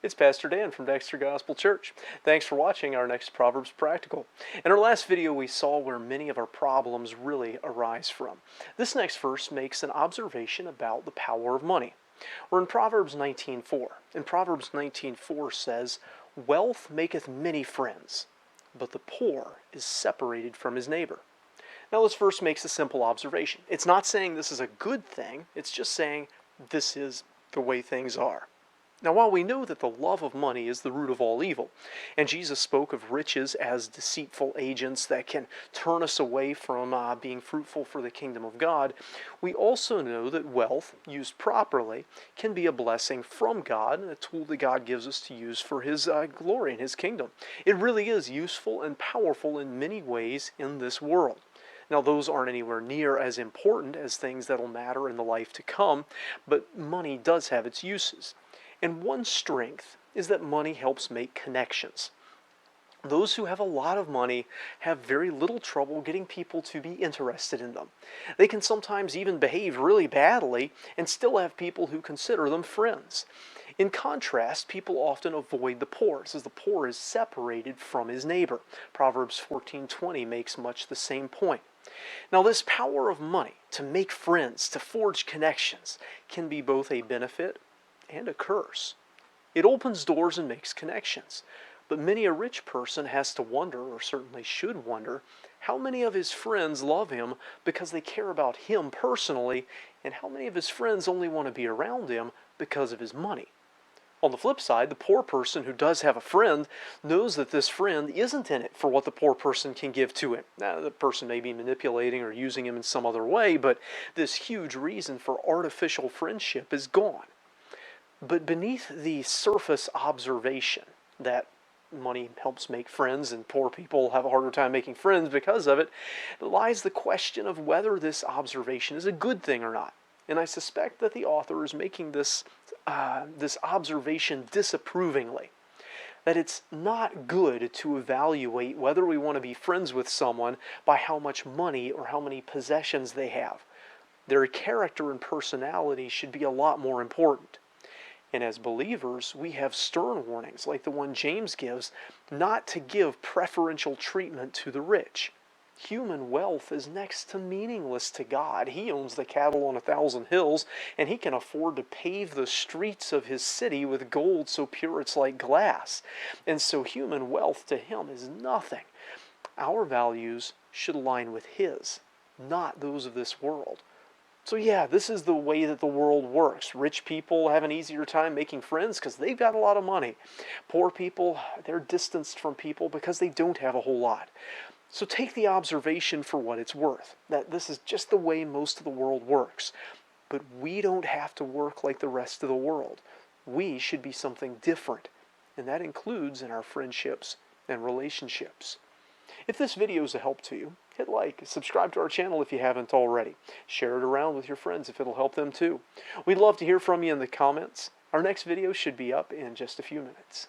It's Pastor Dan from Dexter Gospel Church. Thanks for watching our next Proverbs Practical. In our last video, we saw where many of our problems really arise from. This next verse makes an observation about the power of money. We're in Proverbs 19:4. And Proverbs 19:4 says, "Wealth maketh many friends, but the poor is separated from his neighbor." Now this verse makes a simple observation. It's not saying this is a good thing, it's just saying this is the way things are. Now, while we know that the love of money is the root of all evil, and Jesus spoke of riches as deceitful agents that can turn us away from being fruitful for the kingdom of God, we also know that wealth, used properly, can be a blessing from God, and a tool that God gives us to use for His glory and His kingdom. It really is useful and powerful in many ways in this world. Now, those aren't anywhere near as important as things that'll matter in the life to come, but money does have its uses. And one strength is that money helps make connections. Those who have a lot of money have very little trouble getting people to be interested in them. They can sometimes even behave really badly and still have people who consider them friends. In contrast, people often avoid the poor, since the poor is separated from his neighbor. Proverbs 14:20 makes much the same point. Now, this power of money to make friends, to forge connections, can be both a benefit and a curse. It opens doors and makes connections. But many a rich person has to wonder, or certainly should wonder, how many of his friends love him because they care about him personally, and how many of his friends only want to be around him because of his money. On the flip side, the poor person who does have a friend knows that this friend isn't in it for what the poor person can give to him. Now, the person may be manipulating or using him in some other way, but this huge reason for artificial friendship is gone. But beneath the surface observation that money helps make friends and poor people have a harder time making friends because of it, lies the question of whether this observation is a good thing or not. And I suspect that the author is making this observation disapprovingly. That it's not good to evaluate whether we want to be friends with someone by how much money or how many possessions they have. Their character and personality should be a lot more important. And as believers, we have stern warnings, like the one James gives, not to give preferential treatment to the rich. Human wealth is next to meaningless to God. He owns the cattle on 1,000 hills, and He can afford to pave the streets of His city with gold so pure it's like glass. And so human wealth to Him is nothing. Our values should align with His, not those of this world. So yeah, this is the way that the world works. Rich people have an easier time making friends because they've got a lot of money. Poor people, they're distanced from people because they don't have a whole lot. So take the observation for what it's worth, that this is just the way most of the world works. But we don't have to work like the rest of the world. We should be something different, and that includes in our friendships and relationships. If this video is a help to you, hit like, subscribe to our channel if you haven't already. Share it around with your friends if it'll help them too. We'd love to hear from you in the comments. Our next video should be up in just a few minutes.